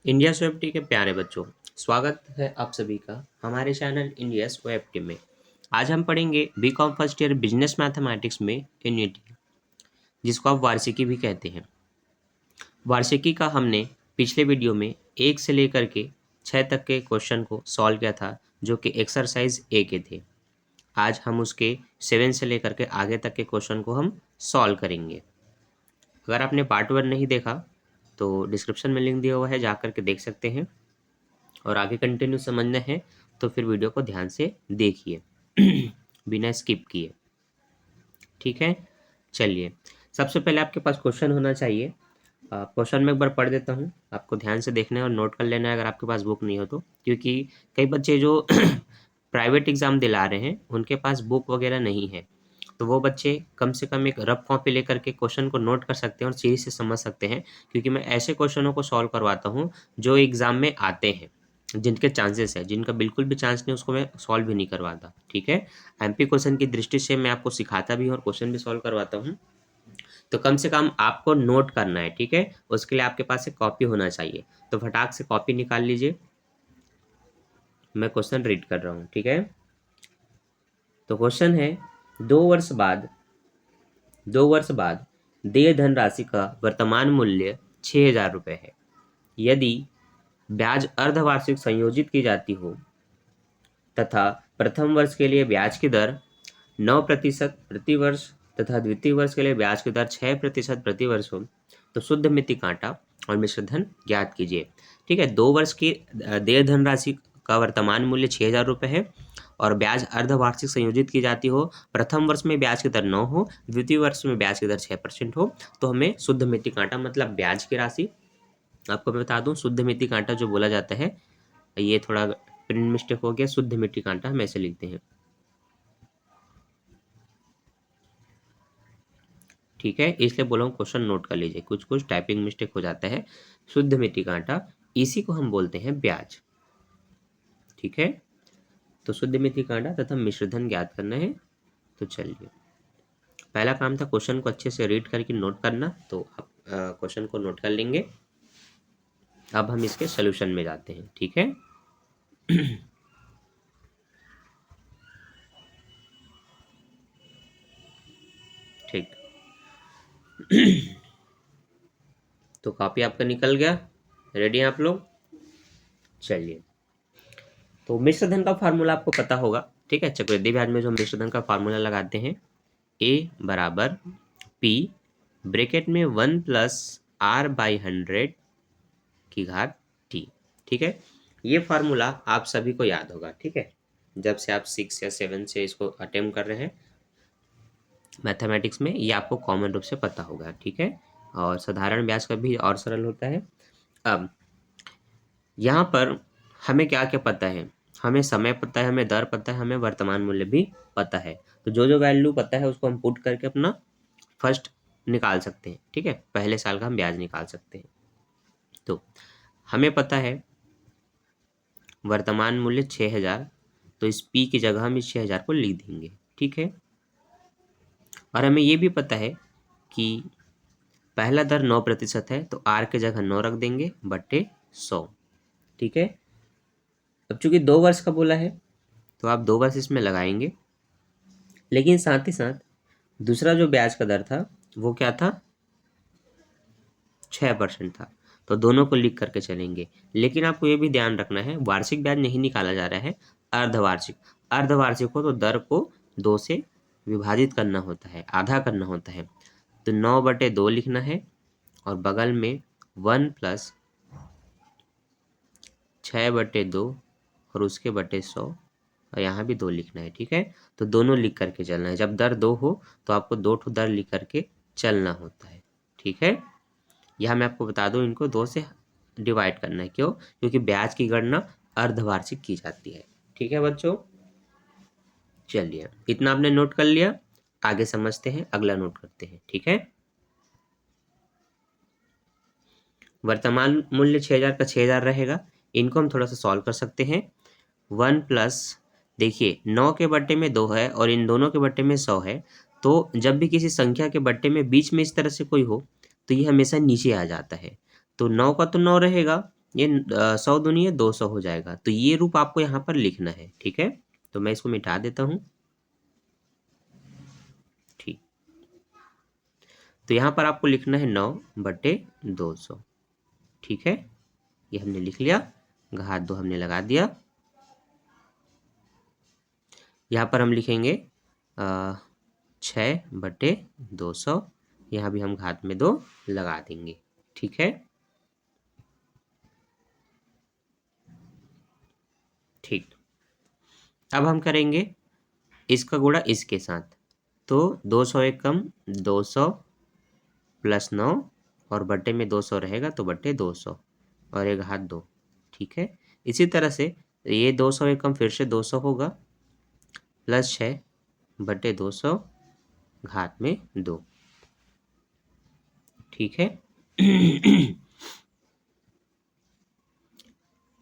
India OFT के प्यारे बच्चों, स्वागत है आप सभी का हमारे चैनल इंडिया OFT में। आज हम पढ़ेंगे BCom first year business mathematics में यूनिटी, जिसको आप वार्षिकी भी कहते हैं। वार्षिकी का हमने पिछले वीडियो में 1 से लेकर के 6 तक के क्वेश्चन को सॉल्व किया था, जो कि एक्सरसाइज ए के थे। आज हम उसके 7 से लेकर के आगे तक के क्वेश्चन को हम सॉल्व करेंगे। अगर आपने पार्ट 1 नहीं देखा तो डिस्क्रिप्शन में लिंक दिया हुआ है, जा करके देख सकते हैं। और आगे कंटिन्यू समझना है तो फिर वीडियो को ध्यान से देखिए बिना स्किप किए, ठीक है। चलिए, सबसे पहले आपके पास क्वेश्चन होना चाहिए। क्वेश्चन में एक बार पढ़ देता हूँ, आपको ध्यान से देखना है और नोट कर लेना है अगर आपके पास बुक नहीं हो तो, क्योंकि कई बच्चे जो प्राइवेट एग्ज़ाम दिला रहे हैं उनके पास बुक वगैरह नहीं है, तो वो बच्चे कम से कम एक रफ कॉपी लेकर के क्वेश्चन को नोट कर सकते हैं और सीरीज से समझ सकते हैं, क्योंकि मैं ऐसे क्वेश्चनों को सॉल्व करवाता हूँ जो एग्ज़ाम में आते हैं, जिनके चांसेस है, जिनका बिल्कुल भी चांस नहीं उसको मैं सॉल्व भी नहीं करवाता, ठीक है। एमपी क्वेश्चन की दृष्टि से मैं आपको सिखाता भी हूँ और क्वेश्चन भी सॉल्व करवाता हूँ, तो कम से कम आपको नोट करना है, ठीक है। उसके लिए आपके पास एक कॉपी होना चाहिए, तो फटाक से कॉपी निकाल लीजिए। मैं क्वेश्चन रीड कर रहा हूँ, ठीक है। तो क्वेश्चन है, 2 वर्ष बाद देय धनराशि का वर्तमान मूल्य 6,000 रुपये है। यदि ब्याज अर्धवार्षिक संयोजित की जाती हो तथा प्रथम वर्ष के लिए ब्याज की दर 9% प्रति वर्ष तथा द्वितीय वर्ष के लिए ब्याज की दर 6% प्रति वर्ष हो, तो शुद्ध मिति कांटा और मिश्र धन ज्ञात कीजिए। ठीक है, 2 वर्ष की देय धनराशि का वर्तमान मूल्य 6,000 रुपये है और ब्याज अर्धवार्षिक संयोजित की जाती हो, प्रथम वर्ष में ब्याज की दर 9 हो, द्वितीय वर्ष में ब्याज की दर 6% हो, तो हमें शुद्ध मिति कांटा मतलब ब्याज की राशि, आपको मैं बता दूं शुद्ध मिति कांटा जो बोला जाता है, ये थोड़ा प्रिंट मिस्टेक हो गया, शुद्ध मिति कांटा हम ऐसे लिखते हैं, ठीक है। इसलिए बोला हूँ क्वेश्चन नोट कर लीजिए, कुछ कुछ टाइपिंग मिस्टेक हो जाता है। शुद्ध मिति कांटा, इसी को हम बोलते हैं ब्याज, ठीक है। तो शुद्ध मिति कांटा तथा मिश्रधन ज्ञात करना है। तो चलिए, पहला काम था क्वेश्चन को अच्छे से रीड करके नोट करना, तो आप क्वेश्चन को नोट कर लेंगे। अब हम इसके सोल्यूशन में जाते हैं, ठीक है। ठीक, तो कॉपी आपका निकल गया, रेडी हैं आप लोग। चलिए, तो मिश्रधन का फार्मूला आपको पता होगा, ठीक है। चक्रवृद्धि ब्याज में जो मिश्रधन का फार्मूला लगाते हैं, A बराबर P ब्रैकेट में 1+R/100 की घात T, ठीक है। ये फार्मूला आप सभी को याद होगा, ठीक है। जब से आप 6 या 7 से इसको अटेम्प्ट कर रहे हैं मैथमेटिक्स में, ये आपको कॉमन रूप से पता होगा, ठीक है। और साधारण ब्याज का भी और सरल होता है। अब यहाँ पर हमें क्या क्या पता है, हमें समय पता है, हमें दर पता है, हमें वर्तमान मूल्य भी पता है। तो जो जो वैल्यू पता है उसको हम पुट करके अपना फर्स्ट निकाल सकते हैं, ठीक है। पहले साल का हम ब्याज निकाल सकते हैं। तो हमें पता है वर्तमान मूल्य 6,000, तो इस P की जगह हम इस 6,000 को लिख देंगे, ठीक है। और हमें ये भी पता है कि पहला दर 9% है, तो R की जगह 9 रख देंगे बट्टे 100, ठीक है। अब चूंकि 2 वर्ष का बोला है तो आप 2 वर्ष इसमें लगाएंगे, लेकिन साथ ही साथ दूसरा जो ब्याज का दर था वो क्या था, 6% था, तो दोनों को लिख करके चलेंगे। लेकिन आपको ये भी ध्यान रखना है, वार्षिक ब्याज नहीं निकाला जा रहा है, अर्धवार्षिक। अर्धवार्षिक हो तो दर को 2 से विभाजित करना होता है, आधा करना होता है, तो 9/2 लिखना है और बगल में 1+6/2 और उसके बटे 100 और यहाँ भी 2 लिखना है, ठीक है। तो दोनों लिख करके चलना है, जब दर 2 हो तो आपको 2 ठो दर लिख करके चलना होता है, ठीक है। यह मैं आपको बता दूं, इनको 2 से डिवाइड करना है, क्यों, क्योंकि ब्याज की गणना अर्धवार्षिक की जाती है, ठीक है बच्चों। चलिए, इतना आपने नोट कर लिया, आगे समझते हैं, अगला नोट करते हैं, ठीक है। वर्तमान मूल्य 6,000 का 6,000 रहेगा, इनको हम थोड़ा सा सॉल्व कर सकते हैं। 1+, देखिए 9 के बट्टे में 2 है और इन दोनों के बट्टे में 100 है, तो जब भी किसी संख्या के बट्टे में बीच में इस तरह से कोई हो तो ये हमेशा नीचे आ जाता है। तो 9 का तो 9 रहेगा ये 100 दूनी है 200 हो जाएगा। तो ये रूप आपको यहाँ पर लिखना है, ठीक है। तो मैं इसको मिटा देता हूँ, ठीक। तो यहाँ पर आपको लिखना है 9/200, ठीक है। ये हमने लिख लिया, घात 2 हमने लगा दिया। यहाँ पर हम लिखेंगे 6/200, यहाँ भी हम घात में 2 लगा देंगे, ठीक है। ठीक, अब हम करेंगे इसका गुणा इसके साथ। तो 200 एक कम 200 प्लस 9 और बट्टे में 200 रहेगा तो बट्टे 200 और एक घात 2, ठीक है। इसी तरह से ये 200 एक कम फिर से 200 होगा प्लस 6/200 घात में 2, ठीक है।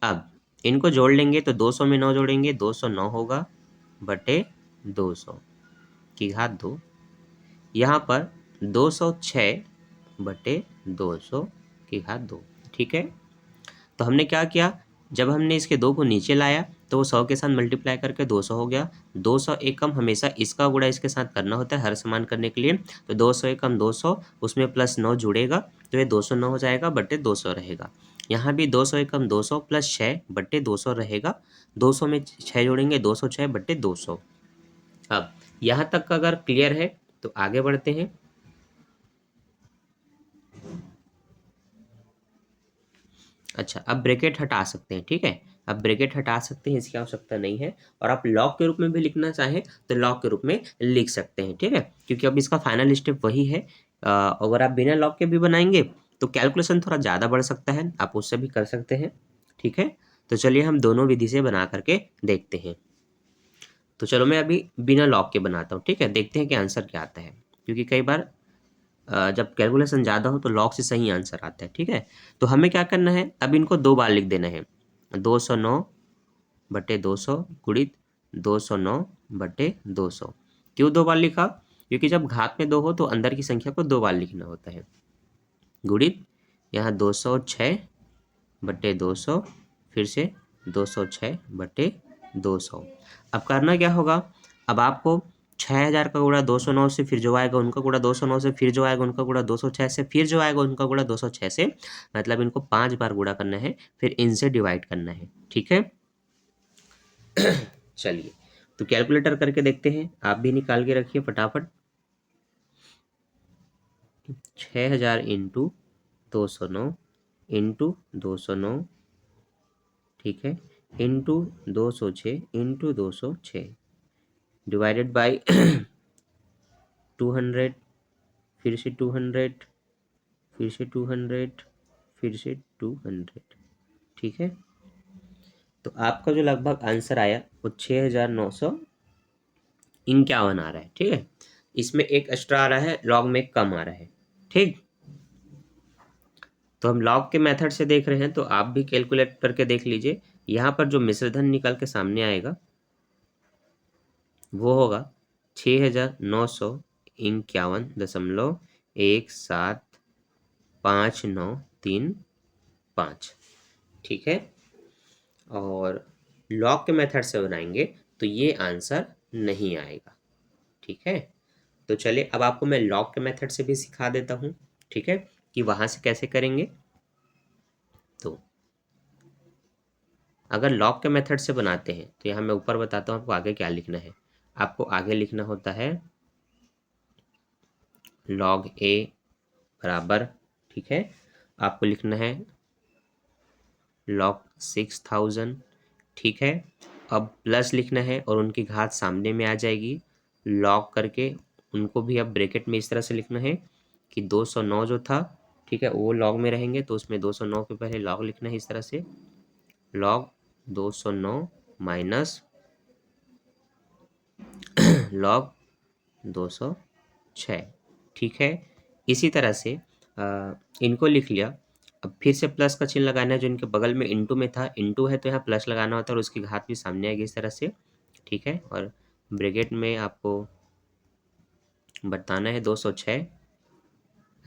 अब इनको जोड़ लेंगे तो 200 में 9 जोड़ेंगे 209 होगा बटे 200 की घात 2। यहाँ पर 206/200 की घात 2, ठीक है। तो हमने क्या किया, जब हमने इसके 2 को नीचे लाया तो वो 100 के साथ मल्टीप्लाई करके 200 हो गया। 200 एकम हमेशा इसका गुणा इसके साथ करना होता है हर समान करने के लिए। तो 200 एकम 200, उसमें प्लस 9 जुड़ेगा तो ये 209 हो जाएगा बटे 200 रहेगा। यहाँ भी 200 एकम 200 प्लस 6/200 रहेगा। 200 में 6 जोड़ेंगे 206/200। अब यहाँ तक अगर क्लियर है तो आगे बढ़ते हैं। अच्छा, अब ब्रैकेट हटा सकते हैं, ठीक है। अब ब्रैकेट हटा सकते हैं, इसकी आवश्यकता नहीं है। और आप लॉग के रूप में भी लिखना चाहें तो लॉग के रूप में लिख सकते हैं, ठीक है। क्योंकि अब इसका फाइनल स्टेप वही है। अगर आप बिना लॉग के भी बनाएंगे तो कैलकुलेशन थोड़ा ज़्यादा बढ़ सकता है, आप उससे भी कर सकते हैं, ठीक है। तो चलिए हम दोनों विधि से बना करके देखते हैं। तो चलो मैं अभी बिना लॉग के बनाता हूँ, ठीक है। देखते हैं कि आंसर क्या आता है, क्योंकि कई बार जब कैलकुलेशन ज़्यादा हो तो लॉग से सही आंसर आता है, ठीक है। तो हमें क्या करना है, अब इनको 2 बार लिख देना है। 209/200 गुणित 209/200। क्यों 2 बार लिखा, क्योंकि जब घात में 2 हो तो अंदर की संख्या को 2 बार लिखना होता है। गुणित यहाँ 206/200, फिर से 206/200। अब करना क्या होगा, अब आपको 6000 का गुणा 209 से, फिर जो आएगा उनका गुणा 209 से, फिर जो आएगा उनका गुणा 206 से, फिर जो आएगा उनका गुणा 206 से, मतलब इनको 5 बार गुणा करना है, फिर इनसे डिवाइड करना है, ठीक है। चलिए तो कैलकुलेटर करके देखते हैं, आप भी निकाल के रखिए फटाफट। 6000 इंटू 209 इंटू 209, ठीक है, इंटू 206 इंटू 206 डिवाइडेड बाई 200, फिर से 200, फिर से 200, फिर से 200, ठीक है। तो आपका जो लगभग आंसर आया वो 6951 आ रहा है, ठीक है। इसमें एक एक्स्ट्रा आ रहा है, लॉग में एक कम आ रहा है, ठीक। तो हम लॉग के मेथड से देख रहे हैं, तो आप भी कैलकुलेट करके देख लीजिए। यहाँ पर जो मिश्रधन निकल के सामने आएगा वो होगा 6951.1759355, ठीक है। और लॉग के मेथड से बनाएंगे तो ये आंसर नहीं आएगा, ठीक है। तो चलिए अब आपको मैं लॉग के मेथड से भी सिखा देता हूँ, ठीक है, कि वहाँ से कैसे करेंगे। तो अगर लॉग के मेथड से बनाते हैं तो यहाँ मैं ऊपर बताता हूँ आपको आगे क्या लिखना है। आपको आगे लिखना होता है log a बराबर, ठीक है, आपको लिखना है log 6000, ठीक है। अब प्लस लिखना है और उनकी घात सामने में आ जाएगी लॉग करके। उनको भी अब ब्रैकेट में इस तरह से लिखना है कि 209 जो था, ठीक है, वो लॉग में रहेंगे तो उसमें 209 के पहले लॉग लिखना है इस तरह से, लॉग 209 माइनस लॉग 206, ठीक है। इसी तरह से इनको लिख लिया। अब फिर से प्लस का चिन्ह लगाना है, जो इनके बगल में इंटू में था, इंटू है तो यहाँ प्लस लगाना होता है और उसकी घात भी सामने आएगी इस तरह से, ठीक है। और ब्रैकेट में आपको बताना है 206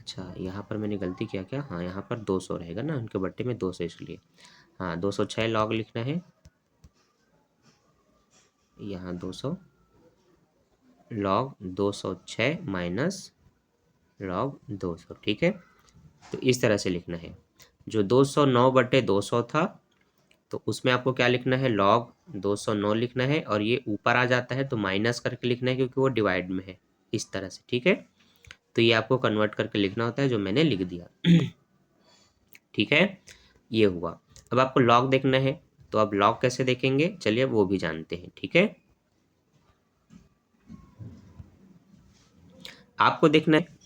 अच्छा, यहाँ पर मैंने गलती किया क्या? हाँ, यहाँ पर 200 रहेगा ना, उनके बट्टे में 200 इसलिए। हाँ, 206 लॉग लिखना है, यहाँ 200 लॉग 206 माइनस लॉग 200, ठीक है। तो इस तरह से लिखना है। जो 209/200 था, तो उसमें आपको क्या लिखना है? लॉग 209 लिखना है, और ये ऊपर आ जाता है तो माइनस करके लिखना है क्योंकि वो डिवाइड में है, इस तरह से, ठीक है। तो ये आपको कन्वर्ट करके लिखना होता है, जो मैंने लिख दिया। ठीक है, ये हुआ। अब आपको लॉग देखना है, तो अब लॉग कैसे देखेंगे, चलिए वो भी जानते हैं, ठीक है। आपको देखना है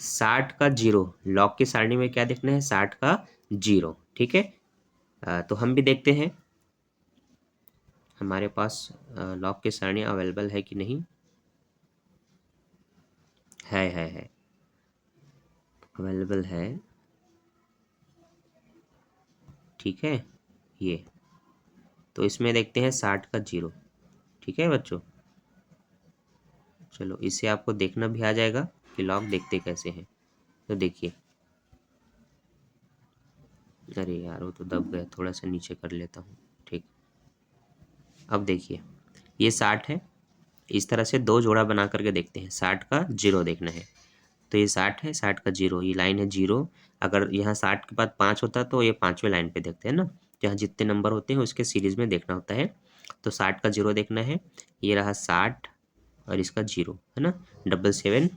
60 का जीरो, लॉग की सारणी में क्या देखना है? 60 का जीरो, ठीक है। तो हम भी देखते हैं हमारे पास लॉग की सारणी अवेलेबल है कि नहीं। है अवेलेबल है, ठीक है। ये तो इसमें देखते हैं 60 का जीरो, ठीक है बच्चों। चलो, इससे आपको देखना भी आ जाएगा कि लॉग देखते कैसे हैं। तो देखिए, अरे यार वो तो दब गया, थोड़ा सा नीचे कर लेता हूँ, ठीक। अब देखिए, ये 60 है, इस तरह से दो जोड़ा बना करके देखते हैं। 60 का जीरो देखना है, तो ये 60 है, 60 का जीरो, ये लाइन है जीरो। अगर यहाँ 60 के बाद 5 होता तो ये 5वें लाइन पे देखते हैं ना, जहाँ जितने नंबर होते हैं उसके सीरीज में देखना होता है। तो 60 का जीरो देखना है, ये रहा 60 और इसका जीरो, है ना, 77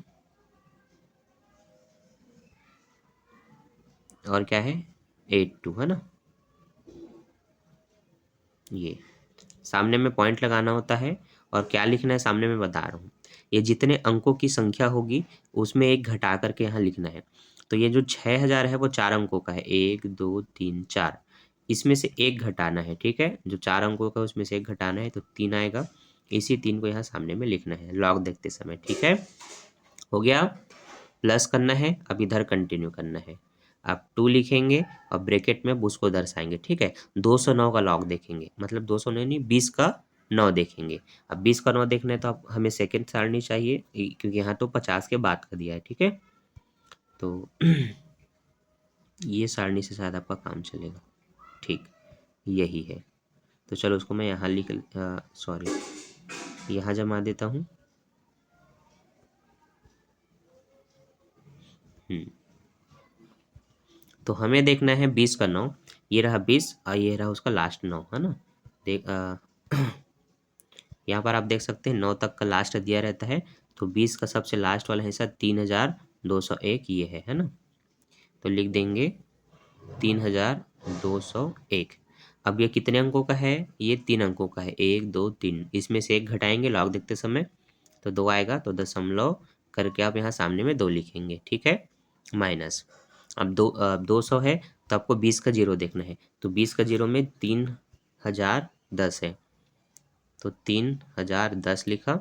और क्या है 82, है ना। ये सामने में पॉइंट लगाना होता है, और क्या लिखना है सामने में बता रहा हूँ। ये जितने अंकों की संख्या होगी उसमें एक घटा करके यहाँ लिखना है। तो ये जो 6000 है वो 4 अंकों का है, 1 2 3 4, इसमें से एक घटाना है, ठीक है। जो 4 अंकों का उसमें से एक घटाना है, तो 3 आएगा। इसी 3 को यहाँ सामने में लिखना है लॉग देखते समय, ठीक है। हो गया, प्लस करना है, अब इधर कंटिन्यू करना है। आप 2 लिखेंगे और ब्रैकेट में उसको दर्शाएंगे, ठीक है। 209 का लॉग देखेंगे, मतलब 209 नहीं, 20 का 9 देखेंगे। अब 20 का 9 देखना है तो आप हमें सेकंड सारणी चाहिए, क्योंकि यहाँ तो 50 के बाद का दिया है, ठीक है। तो ये सारणी से शायद आपका काम चलेगा, ठीक, यही है। तो चलो उसको मैं यहाँ लिख, सॉरी, यहाँ जमा देता हूँ। तो हमें देखना है 20 का 9, ये रहा 20 और ये रहा उसका लास्ट 9, है ना। देख यहाँ पर आप देख सकते हैं 9 तक का लास्ट दिया रहता है, तो 20 का सबसे लास्ट वाला हिस्सा 3201 ये है ना। तो लिख देंगे 3201। अब ये कितने अंकों का है? ये 3 अंकों का है, 1 2 3, इसमें से एक घटाएंगे लॉग देखते समय, तो 2 आएगा, तो दशमलव करके आप यहाँ सामने में 2 लिखेंगे, ठीक है, माइनस। अब 200 है, तो आपको 20 का जीरो देखना है, तो 20 का जीरो में 3010 है, तो 3010 लिखा।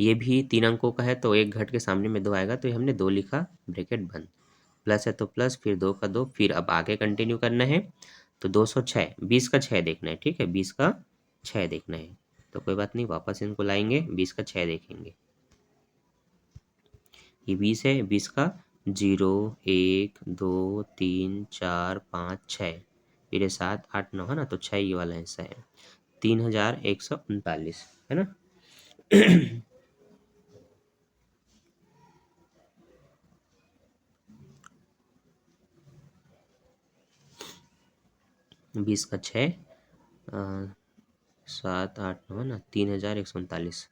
ये भी 3 अंकों का है, तो एक घट के सामने में 2 आएगा, तो ये हमने 2 लिखा, ब्रैकेट बंद। प्लस है तो प्लस, फिर 2 का 2, फिर अब आगे कंटिन्यू करना है। तो 206, 20 का 6 देखना है, ठीक है, 20 का 6 देखना है। तो कोई बात नहीं, वापस इनको लाएंगे, 20 का 6 देखेंगे। ये 20 है, 20 का 0 1 2 3 4 5 6, फिर 7 8 9, है ना, तो 6 ये वाला हिस्सा है, 3139, है ना। 20 का 6, 7 8 9, है ना, 3139,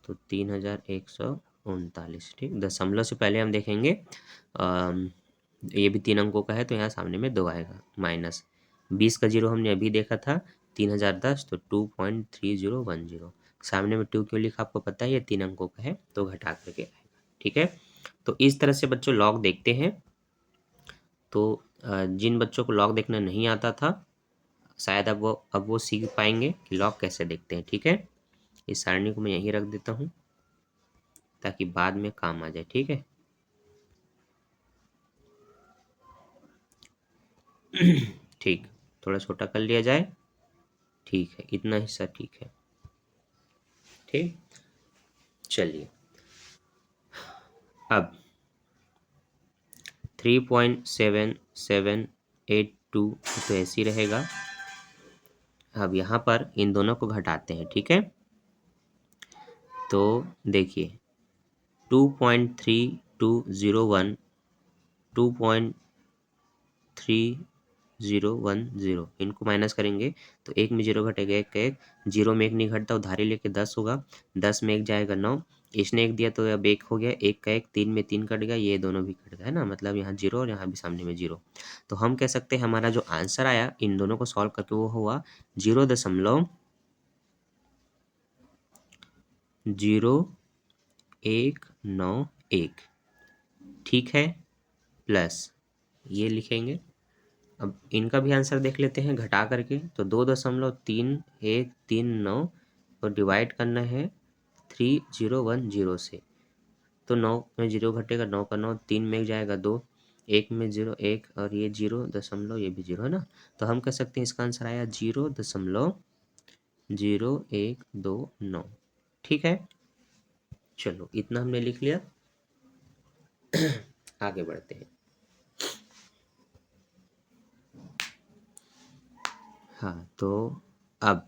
तो 3139, ठीक। दशमलव से पहले हम देखेंगे, ये भी 3 अंकों का है, तो यहाँ सामने में 2 आएगा, माइनस 20 का जीरो हमने अभी देखा था 3010, तो 2.3010, सामने में 2 क्यों लिखा आपको पता है, ये 3 अंकों का है, तो घटा करके आएगा, ठीक है। तो इस तरह से बच्चों लॉग देखते हैं। तो जिन बच्चों को लॉग देखना नहीं आता था, शायद अब वो सीख पाएंगे कि लॉग कैसे देखते हैं, ठीक है। इस सारणी को मैं यहीं रख देता हूँ ताकि बाद में काम आ जाए, ठीक है। ठीक, थोड़ा छोटा कर लिया जाए, ठीक है, इतना हिस्सा ठीक है, ठीक। चलिए, अब 3.7782 तो ऐसे ही रहेगा। अब यहाँ पर इन दोनों को घटाते हैं, ठीक है। तो देखिए 2.3201 2.3010 इनको माइनस करेंगे तो एक में जीरो घटेगा, एक का एक, जीरो में एक नहीं घटता, उधारी लेके 10 होगा, 10 में एक जाएगा 9, इसने एक दिया तो अब एक हो गया, एक का एक, 3 में 3 कट गया, ये दोनों भी कट गए, है ना, मतलब यहाँ जीरो और यहाँ भी सामने में जीरो। तो हम कह सकते हैं हमारा जो आंसर आया इन दोनों को सॉल्व करके वो हुआ 0.0191, ठीक है, प्लस ये लिखेंगे। अब इनका भी आंसर देख लेते हैं घटा करके, तो 2.3139 और डिवाइड करना है 3010 से, तो 9 में जीरो घटेगा, 9 का 9, 3 में एक जाएगा 2, एक में जीरो एक, और ये 0 ये भी जीरो है ना, तो हम कह सकते हैं इसका आंसर आया 0.0129, ठीक है। चलो इतना हमने लिख लिया। आगे बढ़ते हैं। हाँ, तो अब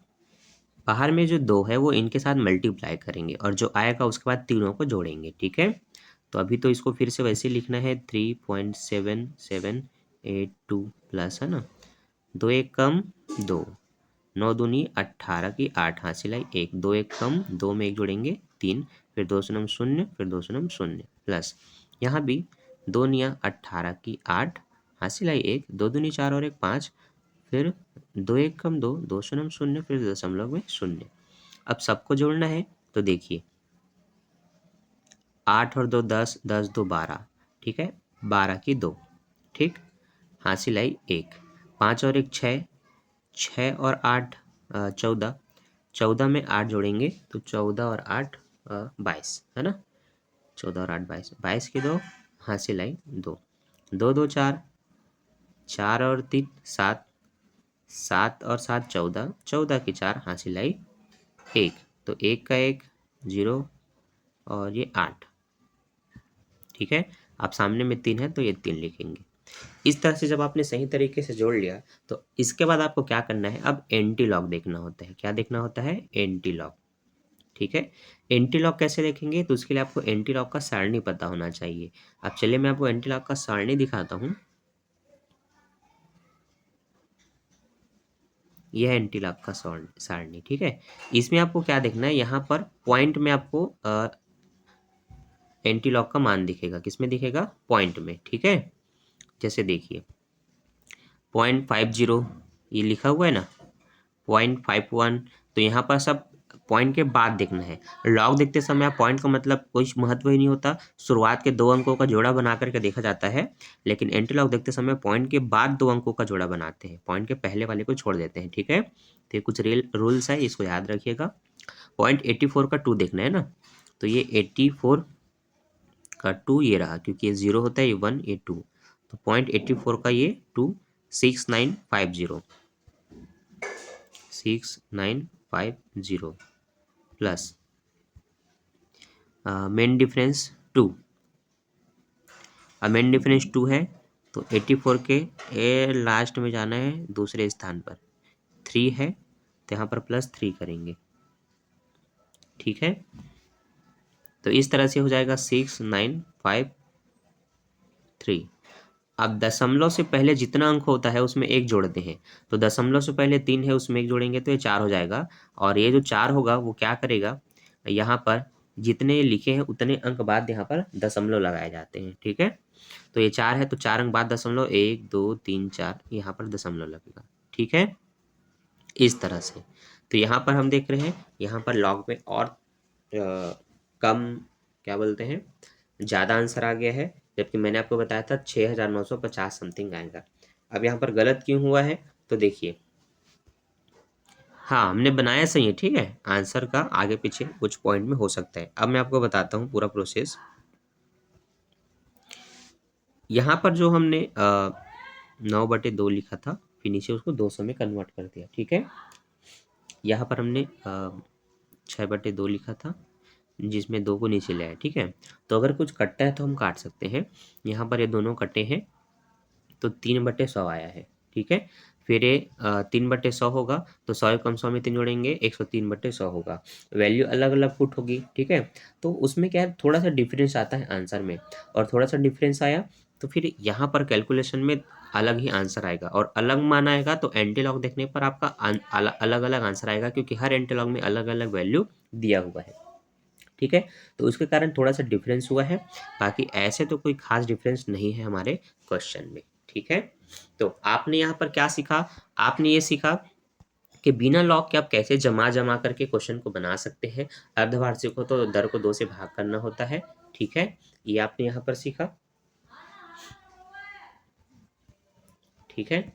बाहर में जो 2 है वो इनके साथ मल्टीप्लाई करेंगे और जो आएगा उसके बाद तीनों को जोड़ेंगे, ठीक है। तो अभी तो इसको फिर से वैसे लिखना है 3.7782 प्लस, है ना, 2 एक कम 2, 9 दूनी 18 की 8 हासिल आई 1, 2 एक कम 2 में एक जोड़ेंगे 3, फिर 2 शून्य 0, फिर 2 शून्य 0 प्लस यहाँ भी 2 निया 18 की 8 हासिल आई 1, 2 दूनी 4 और 1 5, फिर 2 एक कम 2, 2 शून्य 0, फिर दशमलव में 0। अब सबको जोड़ना है तो देखिए 8 और 2 10, 10 2 12, ठीक है, 12 की 2, ठीक, हासिल आई 1, 5 और 1 6, 6 और 8 14, 14 में 8 जोड़ेंगे तो 14 और 8 22, है ना, 14 और 8 22, 22 की 2 हासिल आई 2, 2 2 4, 4 और 3 7, 7 और 7 14, 14 की 4 हासिल आई 1, तो 1 का 1 0 और ये 8, ठीक है। आप सामने में 3 है तो ये 3 लिखेंगे। इस तरह से जब आपने सही तरीके से जोड़ लिया तो इसके बाद आपको क्या करना है, अब एंटी लॉग देखना होता है। क्या देखना होता है? एंटी लॉग, ठीक है। एंटी लॉग कैसे देखेंगे? तो उसके लिए आपको एंटी लॉग का सारणी पता होना चाहिए। अब चलिए मैं आपको एंटी लॉग का सारणी दिखाता हूँ। यह है एंटी लॉग का सारणी, ठीक है। इसमें आपको क्या देखना है, यहाँ पर पॉइंट में आपको एंटी लॉग का मान दिखेगा। किसमें दिखेगा? पॉइंट में, ठीक है। जैसे देखिए 0.50 ये लिखा हुआ है ना, 0.51, तो यहाँ पर सब पॉइंट के बाद देखना है। लॉग देखते समय आप पॉइंट का मतलब कोई महत्व ही नहीं होता, शुरुआत के 2 अंकों का जोड़ा बना करके देखा जाता है, लेकिन एंटी लॉग देखते समय पॉइंट के बाद 2 अंकों का जोड़ा बनाते हैं, पॉइंट के पहले वाले को छोड़ देते हैं, ठीक है। तो ये कुछ रूल्स है, इसको याद रखिएगा। 0.84 का 2 देखना है ना, तो ये 84 का 2 ये रहा, क्योंकि ये 0 होता है, ये 1 ये 2, तो 0.84 का ये 2 6950 6950 प्लस मेन डिफरेंस 2, अब मेन डिफरेंस 2 है तो 84 के लास्ट में जाना है दूसरे स्थान पर, 3 है तो यहाँ पर +3 करेंगे, ठीक है। तो इस तरह से हो जाएगा 6953। अब दशमलव से पहले जितना अंक होता है उसमें एक जोड़ते हैं, तो दशमलव से पहले 3 है उसमें एक जोड़ेंगे तो ये 4 हो जाएगा, और ये जो 4 होगा वो क्या करेगा, यहाँ पर जितने लिखे हैं उतने अंक बाद यहाँ पर दशमलव लगाए जाते हैं, ठीक है। तो ये 4 है तो 4 अंक बाद दशमलव, 1 2 3 4 यहाँ पर दशमलव लगेगा, ठीक है, इस तरह से। तो यहाँ पर हम देख रहे हैं यहाँ पर लॉग में और कम क्या बोलते हैं, ज़्यादा आंसर आ गया है, जबकि मैंने आपको बताया था 6950 समथिंग आएगा। अब यहाँ पर गलत क्यों हुआ है? तो देखिए, हाँ हमने बनाया सही है, ठीक है, आंसर का आगे पीछे कुछ पॉइंट में हो सकता है। अब मैं आपको बताता हूँ पूरा प्रोसेस। यहाँ पर जो हमने 9/2 लिखा था, फिर नीचे उसको 200 में कन्वर्ट कर दिया, ठीक है। यहाँ पर हमने 6/2 लिखा था, जिसमें 2 को नीचे ले आए, ठीक है। तो अगर कुछ कटता है तो हम काट सकते हैं। यहाँ पर ये दोनों कटे हैं तो 3/100 आया है, ठीक है। फिर ये 3/100 होगा तो 100 कम 100 में 3 जोड़ेंगे 103/100 होगा। वैल्यू अलग अलग पुट होगी, ठीक है। तो उसमें क्या है, थोड़ा सा डिफरेंस आता है आंसर में, और थोड़ा सा डिफरेंस आया तो फिर यहाँ पर कैलकुलेशन में अलग ही आंसर आएगा, और अलग मान आएगा तो एंटीलॉग देखने पर आपका अलग अलग आंसर आएगा, क्योंकि हर एंटीलॉग में अलग अलग वैल्यू दिया हुआ है, ठीक है। तो उसके कारण थोड़ा सा डिफरेंस हुआ है, बाकी ऐसे तो कोई खास डिफरेंस नहीं है हमारे क्वेश्चन में, ठीक है। तो आपने यहाँ पर क्या सीखा, आपने ये सीखा कि बिना लॉग के आप कैसे जमा जमा करके क्वेश्चन को बना सकते हैं। अर्धवार्षिक हो तो दर को 2 से भाग करना होता है, ठीक है। ये आपने यहाँ पर सीखा, ठीक है।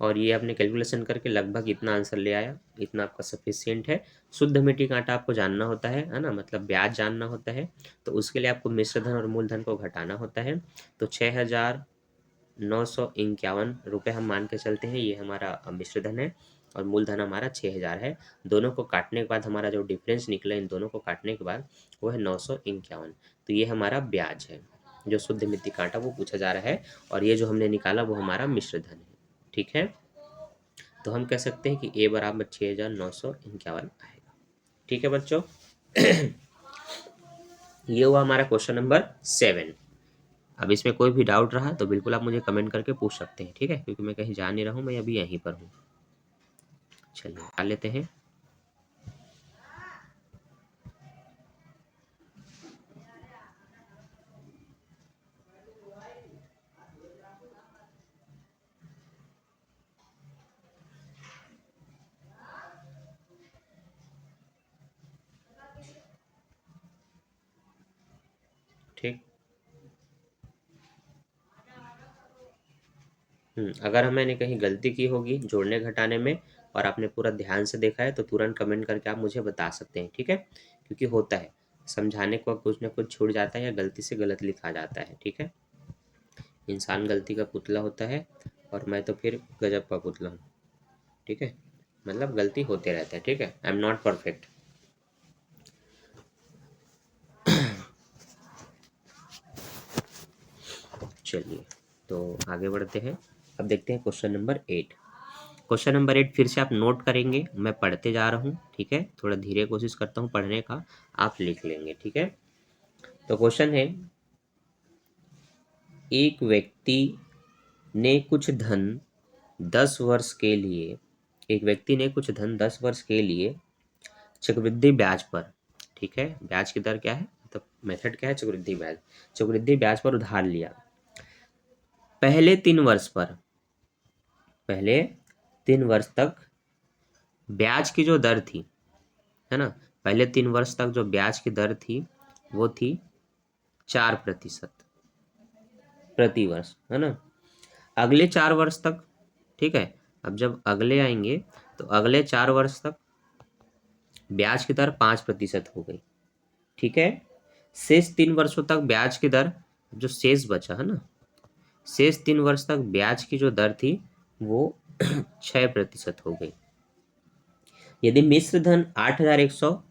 और ये आपने कैलकुलेशन करके लगभग इतना आंसर ले आया, इतना आपका सफिशियंट है। शुद्ध मिट्टी का आटा आपको जानना होता है ना, मतलब ब्याज जानना होता है। तो उसके लिए आपको मिश्र धन और मूलधन को घटाना होता है। तो 6,951 रुपये हम मान के चलते हैं, ये हमारा मिश्र धन है, और मूलधन हमारा 6,000 है। दोनों को काटने के बाद हमारा जो डिफरेंस निकला इन दोनों को काटने के बाद वो है 951। तो ये हमारा ब्याज है, जो शुद्ध मिट्टी का आटा वो पूछा जा रहा है, और ये जो हमने निकाला वो हमारा मिश्र धन है, ठीक है। तो हम कह सकते हैं कि ए बराबर 6,951 आएगा, ठीक है बच्चों। ये हुआ हमारा क्वेश्चन नंबर 7। अब इसमें कोई भी डाउट रहा तो बिल्कुल आप मुझे कमेंट करके पूछ सकते हैं, ठीक है, क्योंकि मैं कहीं जा नहीं रहा हूँ, मैं अभी यहीं पर हूँ। चलिए आ लेते हैं। ठीक। अगर मैंने कहीं गलती की होगी जोड़ने घटाने में और आपने पूरा ध्यान से देखा है तो तुरंत कमेंट करके आप मुझे बता सकते हैं, ठीक है। क्योंकि होता है समझाने को कुछ ना कुछ छूट जाता है या गलती से गलत लिखा जाता है, ठीक है। इंसान गलती का पुतला होता है, और मैं तो फिर गजब का पुतला हूँ, ठीक है। मतलब गलती होते रहता है, ठीक है। I am not perfect. चलिए तो आगे बढ़ते हैं। अब देखते हैं क्वेश्चन नंबर 8। क्वेश्चन नंबर 8 फिर से आप नोट करेंगे, मैं पढ़ते जा रहा हूँ, ठीक है। थोड़ा धीरे कोशिश करता हूँ पढ़ने का, आप लिख लेंगे, ठीक है। तो क्वेश्चन है, एक व्यक्ति ने कुछ धन 10 वर्ष के लिए, एक व्यक्ति ने कुछ धन 10 वर्ष के लिए चक्रवृद्धि ब्याज पर, ठीक है, ब्याज की दर क्या है, मतलब मेथड क्या है, चक्रवृद्धि ब्याज, चक्रवृद्धि ब्याज पर उधार लिया। पहले 3 वर्ष पर, पहले 3 वर्ष तक ब्याज की जो दर थी, है ना, पहले 3 वर्ष तक जो ब्याज की दर थी वो थी 4% प्रति वर्ष, है ना। अगले 4 वर्ष तक, ठीक है, अब जब अगले आएंगे तो अगले 4 वर्ष तक ब्याज की दर 5% हो गई, ठीक है। शेष 3 वर्षों तक ब्याज की दर, जो शेष बचा है ना, शेष 3 वर्ष तक ब्याज की जो दर थी वो 6% हो गई। यदि मिश्र धन 8,100,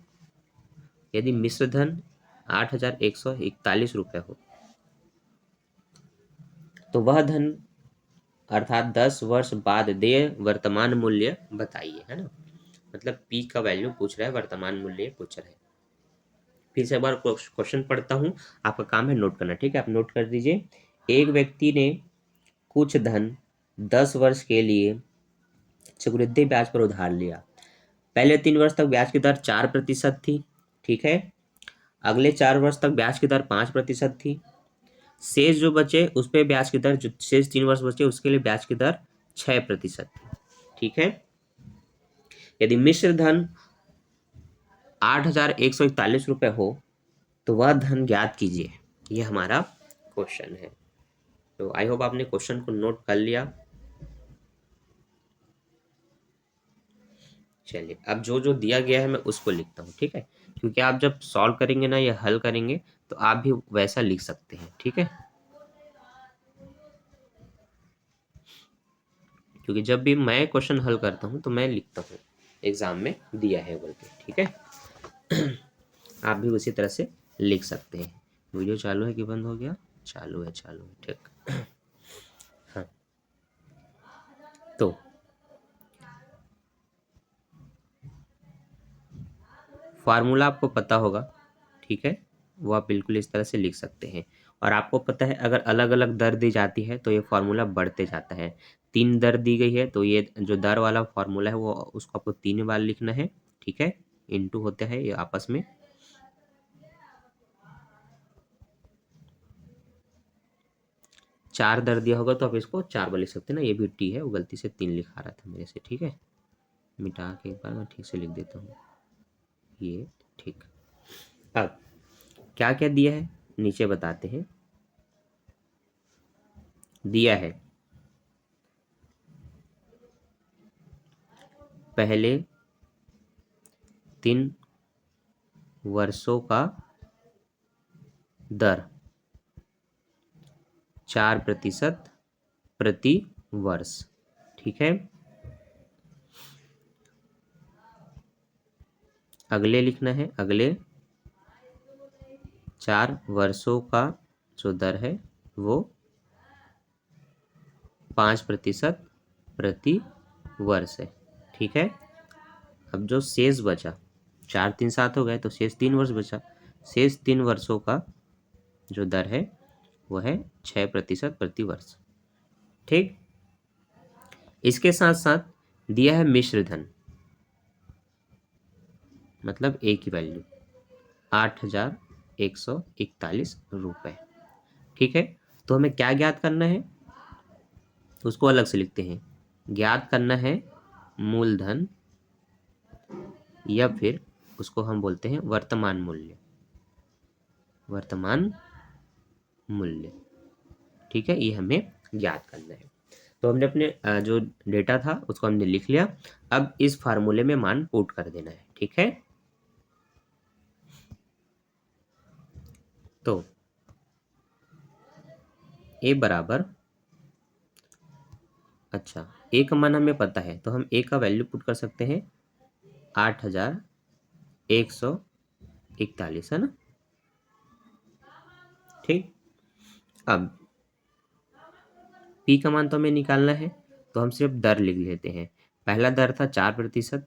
यदि मिश्र धन 8,141 रुपये हो तो वह धन अर्थात 10 वर्ष बाद देय वर्तमान मूल्य बताइए, है ना। मतलब पी का वैल्यू पूछ रहा है, वर्तमान मूल्य पूछ रहा है। फिर से एक बार क्वेश्चन पढ़ता हूँ, आपका काम है नोट करना, ठीक है। आप नोट कर दीजिए। एक व्यक्ति ने कुछ धन 10 वर्ष के लिए चक्रवृद्धि ब्याज पर उधार लिया। पहले 3 वर्ष तक ब्याज की दर 4% थी, ठीक है। अगले 4 वर्ष तक ब्याज की दर 5% थी। शेष जो बचे उस पर ब्याज की दर, जो शेष 3 वर्ष बचे उसके लिए ब्याज की दर 6% थी, ठीक है। यदि मिश्र धन 8,141 रुपये हो तो वह धन ज्ञात कीजिए, ये हमारा क्वेश्चन है। तो आई होप आपने क्वेश्चन को नोट कर लिया। चलिए अब जो जो दिया गया है मैं उसको लिखता हूँ, ठीक है, क्योंकि आप जब सॉल्व करेंगे ना या हल करेंगे तो आप भी वैसा लिख सकते हैं, ठीक है। क्योंकि जब भी मैं क्वेश्चन हल करता हूँ तो मैं लिखता हूँ एग्जाम में दिया है बोल के, ठीक है। आप भी उसी तरह से लिख सकते हैं। वीडियो चालू है कि बंद हो गया? चालू है, चालू है, ठीक। हाँ, तो फार्मूला आपको पता होगा, ठीक है, वो आप बिल्कुल इस तरह से लिख सकते हैं। और आपको पता है अगर अलग अलग दर दी जाती है तो ये फार्मूला बढ़ते जाता है। 3 दर दी गई है तो ये जो दर वाला फार्मूला है वो उसको आपको 3 बार लिखना है, ठीक है, इनटू होता है ये आपस में। 4 दर दिया होगा तो आप इसको 4 बार लिख सकते हैं ना। ये भी टी है, वो गलती से 3 लिखा रहा था मेरे से, ठीक है, मिटा के एक बार मैं ठीक से लिख देता हूँ ये, ठीक। अब क्या क्या दिया है नीचे बताते हैं। दिया है पहले 3 वर्षों का दर 4% प्रति वर्ष, ठीक है। अगले लिखना है, अगले 4 वर्षों का जो दर है वो 5% प्रति वर्ष है, ठीक है। अब जो शेष बचा, 4 3 7 हो गए तो शेष 3 वर्ष बचा। शेष 3 वर्षों का जो दर है वो है 6% प्रति वर्ष, ठीक। इसके साथ साथ दिया है मिश्र धन, मतलब ए की वैल्यू 8,141 रुपये, ठीक है। तो हमें क्या ज्ञात करना है उसको अलग से लिखते हैं। ज्ञात करना है मूलधन, या फिर उसको हम बोलते हैं वर्तमान मूल्य, वर्तमान मूल्य, ठीक है, ये हमें ज्ञात करना है। तो हमने अपने जो डेटा था उसको हमने लिख लिया। अब इस फार्मूले में मान पुट कर देना है, ठीक है। तो ए बराबर, अच्छा, ए का मान हमें पता है तो हम ए का वैल्यू पुट कर सकते हैं 8,141, है ना, ठीक। अब पी का मान तो हमें निकालना है तो हम सिर्फ दर लिख लेते हैं। पहला दर था 4%,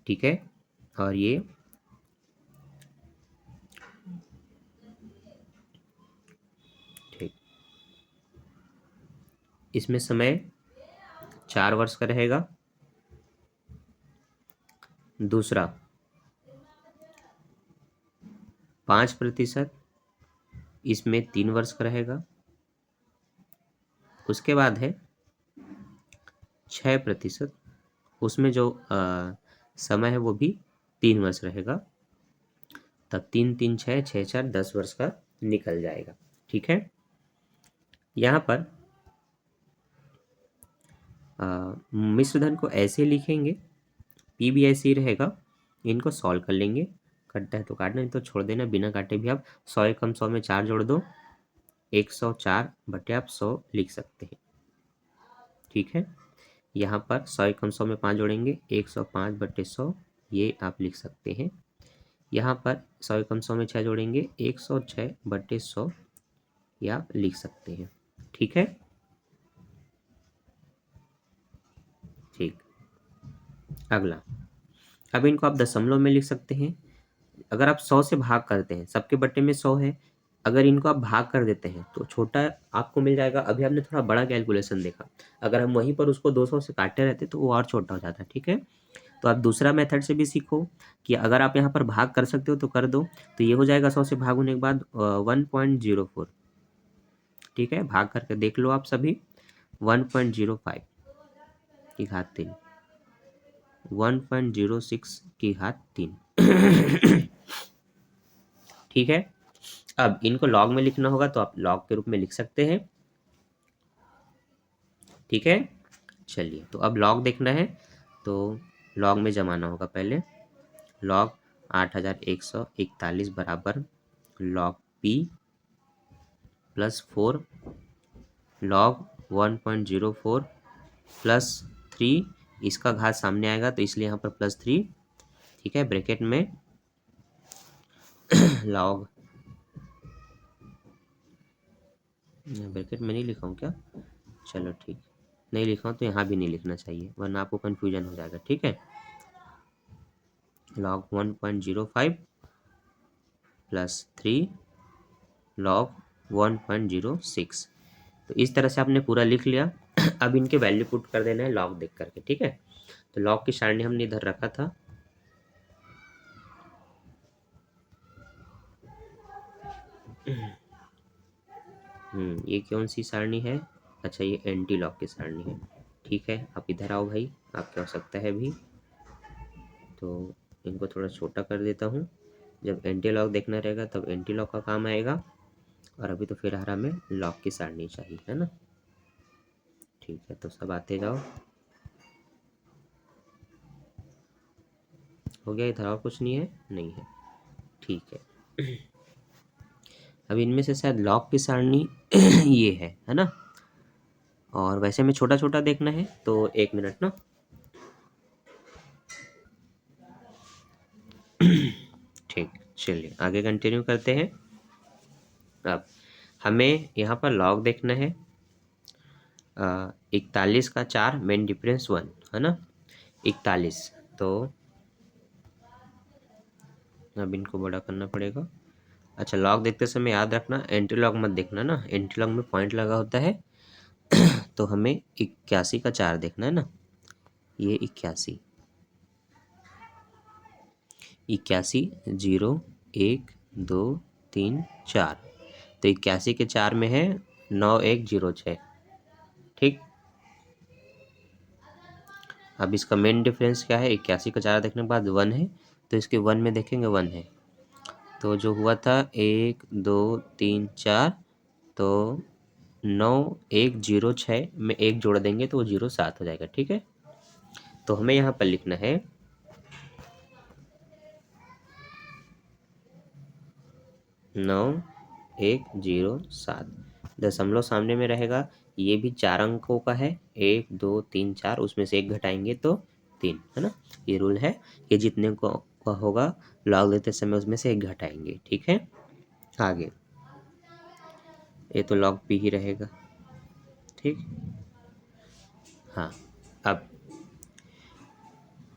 ठीक है, और ये ठीक, इसमें समय 4 वर्ष का रहेगा। दूसरा 5%, इसमें 3 वर्ष का रहेगा। उसके बाद है 6%, उसमें जो समय है वो भी 3 वर्ष रहेगा। तब 3 3 6 6 4 10 वर्ष का निकल जाएगा, ठीक है। यहाँ पर मिश्र धन को ऐसे लिखेंगे, पी भी ऐसे ही रहेगा। इनको सॉल्व कर लेंगे, कटता है तो काटना, नहीं तो छोड़ देना, बिना काटे भी आप 100 एकम 100 में 4 जोड़ दो, 104 बटे आप 100 लिख सकते हैं, ठीक है। यहाँ पर 100 एकम 100 में 5 जोड़ेंगे, 105 बटे 100 ये आप लिख सकते हैं। यहाँ पर 100 एकम 100 में 6 जोड़ेंगे, 106 बटे 100 ये आप लिख सकते हैं, ठीक है, ठीक। अगला, अब इनको आप दशमलव में लिख सकते हैं। अगर आप 100 से भाग करते हैं, सबके बट्टे में 100 है, अगर इनको आप भाग कर देते हैं तो छोटा आपको मिल जाएगा। अभी आपने थोड़ा बड़ा कैलकुलेशन देखा, अगर हम वहीं पर उसको 200 से काटते रहते तो वो और छोटा हो जाता, ठीक है। तो आप दूसरा मेथड से भी सीखो कि अगर आप यहाँ पर भाग कर सकते हो तो कर दो। तो ये हो जाएगा 100 से भाग होने के बाद 1.04, ठीक है, भाग करके देख लो आप सभी। 1.05 की घात 3, 1.06 की घात 3, ठीक है। अब इनको लॉग में लिखना होगा तो आप लॉग के रूप में लिख सकते हैं, ठीक है। चलिए, तो अब लॉग देखना है तो लॉग में जमाना होगा पहले। लॉग 8,141 बराबर log P plus 4 log 1.04 plus 3, इसका घात सामने आएगा तो इसलिए यहाँ पर +3, ठीक है, ब्रैकेट में लॉग, ब्रैकेट में नहीं लिखा हूँ क्या, चलो ठीक, नहीं लिखा हूँ तो यहाँ भी नहीं लिखना चाहिए वरना आपको कन्फ्यूजन हो जाएगा। ठीक है, log 1.05 प्लस 3 log 1.06। तो इस तरह से आपने पूरा लिख लिया। अब इनके वैल्यू पुट कर देना है लॉग देख करके। ठीक है, तो लॉग की सारणी हमने इधर रखा था। ये कौन सी सारणी है, अच्छा ये एंटी लॉग की सारणी है। ठीक है, आप इधर आओ भाई, आपकी आवश्यकता है भी, तो इनको थोड़ा छोटा कर देता हूँ। जब एंटी लॉग देखना रहेगा तब एंटी लॉग का काम आएगा, और अभी तो फिलहाल हमें लॉग की सारणी चाहिए, है ना। ठीक है, तो सब आते जाओ, हो गया, इधर और कुछ नहीं है, नहीं है। ठीक है, अब इनमें से शायद लॉग की सारणी ये है ना। और वैसे में छोटा छोटा देखना है तो 1 मिनट ना। ठीक, चलिए आगे कंटिन्यू करते हैं। अब हमें यहाँ पर लॉग देखना है 41 का 4 मेन डिफरेंस 1 है ना, 41। तो अब इनको बड़ा करना पड़ेगा। अच्छा, लॉग देखते समय याद रखना एंटी लॉग मत देखना ना, एंटी लॉग में पॉइंट लगा होता है। तो हमें 81 का 4 देखना है ना, ये 81, 0 1 2 3 4। तो 81 के 4 में है 9106। ठीक, अब इसका मेन डिफरेंस क्या है, 81 का 4 देखने के बाद 1 है, तो इसके 1 में देखेंगे 1 है, तो जो हुआ था 1 2 3 4, तो 9106 में 1 जोड़ देंगे तो वो 07 हो जाएगा। ठीक है, तो हमें यहाँ पर लिखना है 9107, दशमलव सामने में रहेगा। ये भी 4 अंकों का है, 1 2 3 4, उसमें से 1 घटाएंगे तो 3, है ना। ये रूल है, ये जितने को का होगा लॉग लेते समय उसमें से 1 घटाएंगे। ठीक है, आगे ये तो लॉग पी ही रहेगा। ठीक, हाँ, अब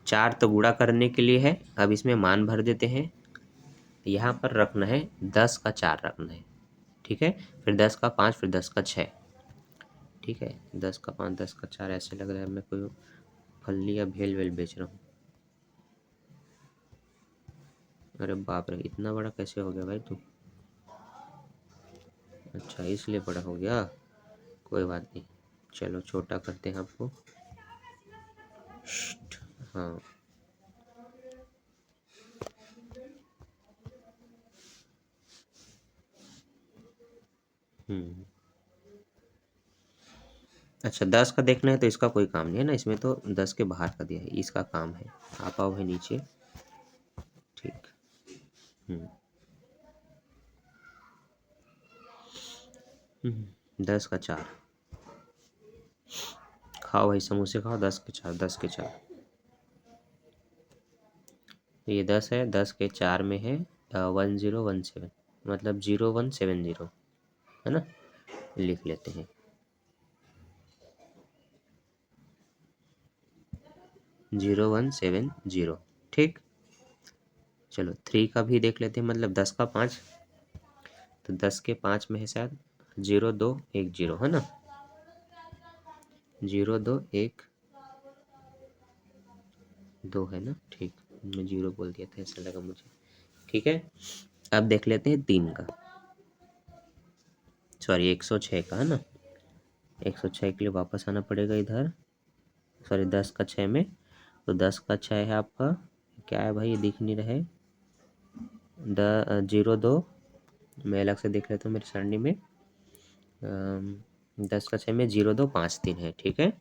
4 तो गुणा करने के लिए है, अब इसमें मान भर देते हैं। यहाँ पर रखना है 10 का 4 रखना है। ठीक है, फिर 10 का 5, फिर 10 का 6। ठीक है, 10 का 5 10 का 4, ऐसे लग रहा है मैं कोई फल्ली या भेल वेल बेच रहा हूँ। अरे बाप रे, इतना बड़ा कैसे हो गया भाई तू, अच्छा इसलिए बड़ा हो गया, कोई बात नहीं, चलो छोटा करते हैं आपको। हाँ, अच्छा 10 का देखना है तो इसका कोई काम नहीं है ना, इसमें तो 10 के बाहर का दिया है, इसका काम है। आप आओ भाई नीचे। ठीक, 10 का 4, खाओ भाई समोसे खाओ, 10 के 4, 10 के 4। तो ये 10 है, 10 के 4 में है 1017, मतलब 0170, है ना, लिख लेते हैं 0170। ठीक, चलो 3 का भी देख लेते हैं, मतलब 10 का 5, तो 10 के 5 में है शायद 0210, है ना, 0212 है ना। ठीक, मैं 0 बोल दिया था, ऐसा लगा मुझे। ठीक है, अब देख लेते हैं 3 का, सॉरी 106 का, है ना। 106 के लिए वापस आना पड़ेगा इधर, सॉरी 10 का 6 में, तो 10 का 6 है आपका, क्या है भाई ये दिख नहीं रहे, 02, मैं अलग से देख लेता हूँ मेरी सारणी में। 10 का 6 में 0253 है। ठीक है,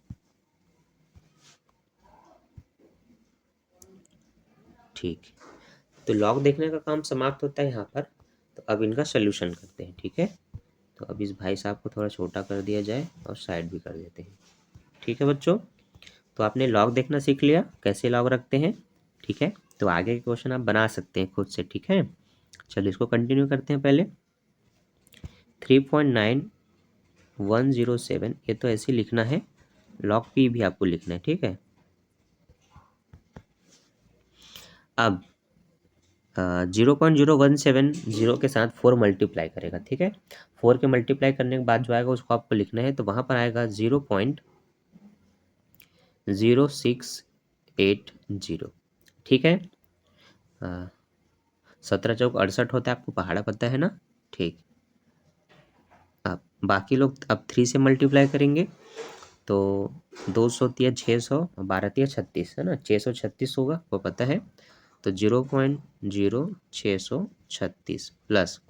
ठीक, तो लॉग देखने का काम समाप्त होता है यहाँ पर। तो अब इनका सोल्यूशन करते हैं। ठीक है, तो अब इस भाई साहब को थोड़ा छोटा कर दिया जाए और साइड भी कर देते हैं। ठीक है बच्चों, तो आपने लॉग देखना सीख लिया, कैसे लॉग रखते हैं। ठीक है, तो आगे के क्वेश्चन आप बना सकते हैं खुद से, ठीक है। चलिए इसको कंटिन्यू करते हैं। पहले 3.9107 ये तो ऐसे ही लिखना है, लॉग पी भी आपको लिखना है, ठीक है। अब 0.0170 के साथ 4 मल्टीप्लाई करेगा, ठीक है। 4 के मल्टीप्लाई करने के बाद जो आएगा उसको आपको लिखना है, तो वहाँ पर आएगा 0.0680, ठीक है। 17 चौक 68 होता है, आपको पहाड़ा पता है ना, ठीक। अब बाकी लोग अब 3 से मल्टीप्लाई करेंगे, तो 200 तिया 600 और 12 तिया 36 है ना, 636 होगा, वो पता है। तो 0.0636 प्लस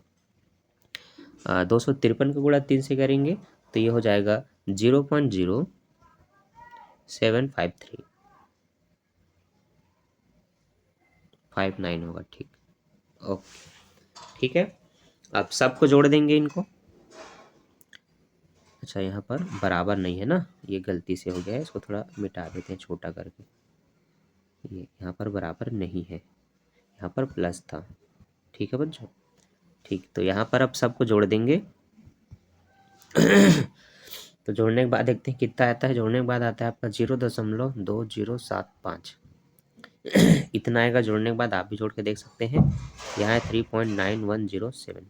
253 का गुणा 3 से करेंगे तो ये हो जाएगा 0.0753 होगा, ठीक। ओके, ठीक है। अब सबको जोड़ देंगे इनको। अच्छा यहाँ पर बराबर नहीं है ना, ये गलती से हो गया है, इसको थोड़ा मिटा देते हैं छोटा करके। ये यहाँ पर बराबर नहीं है, यहाँ पर प्लस था, ठीक है बच्चों, ठीक। तो यहाँ पर अब सबको जोड़ देंगे। तो जोड़ने के बाद देखते हैं कितना आता है। जोड़ने के बाद आता है आपका 0.2075 इतना आएगा। जोड़ने के बाद आप भी जोड़ के देख सकते हैं, यहाँ है 3.9107।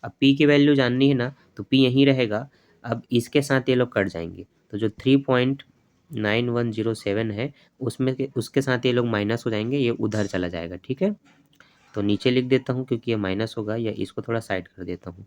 अब पी की वैल्यू जाननी है ना, तो पी यहीं रहेगा। अब इसके साथ ये लोग कट जाएंगे, तो जो 3.9107 है उसके साथ ये लोग माइनस हो जाएंगे, ये उधर चला जाएगा, ठीक है। तो नीचे लिख देता हूँ क्योंकि ये माइनस होगा, या इसको थोड़ा साइड कर देता हूँ।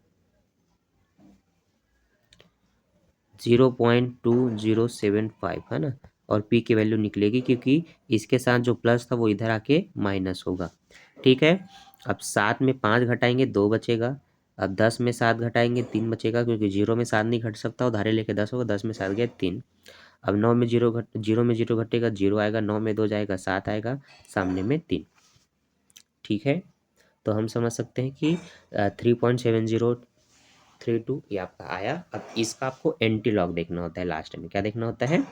0.2075 है ना, और पी की वैल्यू निकलेगी क्योंकि इसके साथ जो प्लस था वो इधर आके माइनस होगा, ठीक है। अब 7 में 5 घटाएंगे 2 बचेगा। अब 10 में 7 घटाएंगे 3 बचेगा, क्योंकि 0 में 7 नहीं घट सकता, उधारे लेके 10 होगा, 10 में 7 गए 3। अब 9 में 0 घटेगा 0 आएगा, 9 में 2 जाएगा 7 आएगा, सामने में 3, ठीक है। तो हम समझ सकते हैं कि 3.7032 ये आपका आया। अब इसका आपको एंटी लॉग देखना होता है, लास्ट में क्या देखना होता है,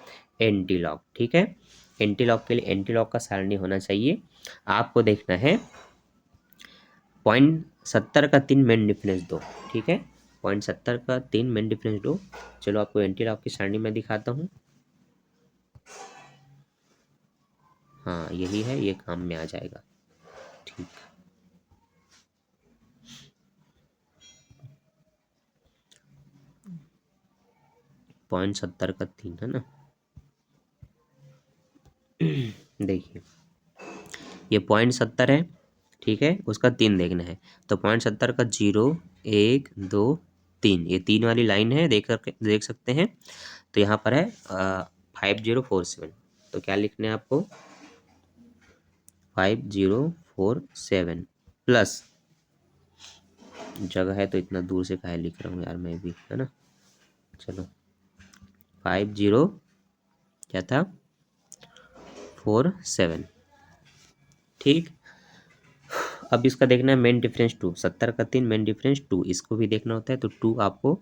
एंटी लॉग, ठीक है। एंटी लॉग के लिए एंटी लॉग का सारणी होना चाहिए। आपको देखना है 0.70 का 3 मेन डिफरेंस दो, ठीक है। 0.70 का 3 मेन डिफरेंस दो। चलो आपको एंटी लॉग की सारणी में दिखाता हूँ। हाँ यही है, ये काम में आ जाएगा, ठीक। 0.70 का 3 है ना, देखिए ये 0.70 है, ठीक है, उसका 3 देखना है। तो 0.70 का 0 1 2 3, ये 3 वाली लाइन है, देख सकते हैं। तो यहाँ पर है 5047। तो क्या लिखना है आपको, 5047 प्लस, जगह है तो इतना दूर से काहे लिख रहा हूँ यार मैं भी, है ना। चलो 50 क्या था 47, ठीक। अब इसका देखना है मेन डिफरेंस 2, 70 का 3 मेन डिफरेंस 2, इसको भी देखना होता है। तो 2 आपको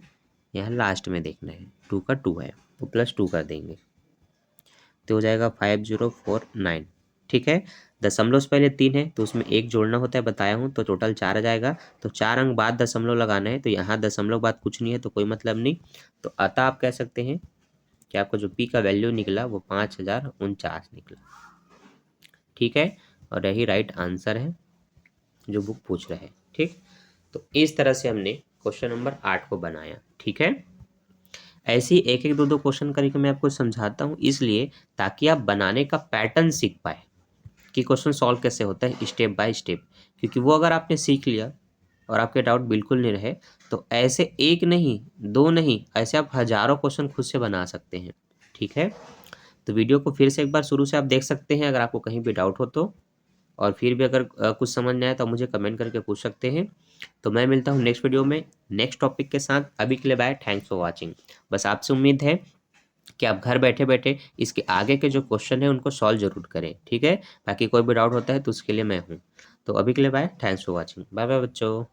यहाँ लास्ट में देखना है, 2 का 2 है तो प्लस 2 कर देंगे, तो हो जाएगा 5049, ठीक है। दशमलव से पहले 3 है तो उसमें 1 जोड़ना होता है, बताया हूँ, तो टोटल 4 आ जाएगा। तो 4 अंक बाद दशमलव लगाना है, तो यहाँ दशमलव बाद कुछ नहीं है तो कोई मतलब नहीं। तो अतः आप कह सकते हैं कि आपका जो पी का वैल्यू निकला वो 5049 निकला, ठीक है। और यही राइट आंसर है जो बुक पूछ रहे हैं, ठीक। तो इस तरह से हमने क्वेश्चन नंबर 8 को बनाया, ठीक है। ऐसे ही एक एक दो दो क्वेश्चन करके मैं आपको समझाता हूँ, इसलिए ताकि आप बनाने का पैटर्न सीख पाए कि क्वेश्चन सॉल्व कैसे होता है स्टेप बाय स्टेप। क्योंकि वो अगर आपने सीख लिया और आपके डाउट बिल्कुल नहीं रहे, तो ऐसे एक नहीं दो नहीं, ऐसे आप हजारों क्वेश्चन खुद से बना सकते हैं, ठीक है। तो वीडियो को फिर से एक बार शुरू से आप देख सकते हैं अगर आपको कहीं भी डाउट हो तो। और फिर भी अगर कुछ समझ नहीं आया तो मुझे कमेंट करके पूछ सकते हैं। तो मैं मिलता हूँ नेक्स्ट वीडियो में नेक्स्ट टॉपिक के साथ। अभी के लिए बाय, थैंक्स फॉर वॉचिंग। बस आपसे उम्मीद है कि आप घर बैठे बैठे इसके आगे के जो क्वेश्चन है उनको सॉल्व जरूर करें, ठीक है। बाकी कोई भी डाउट होता है तो उसके लिए मैं हूँ। तो अभी के लिए bye, thanks for watching, bye bye बच्चों।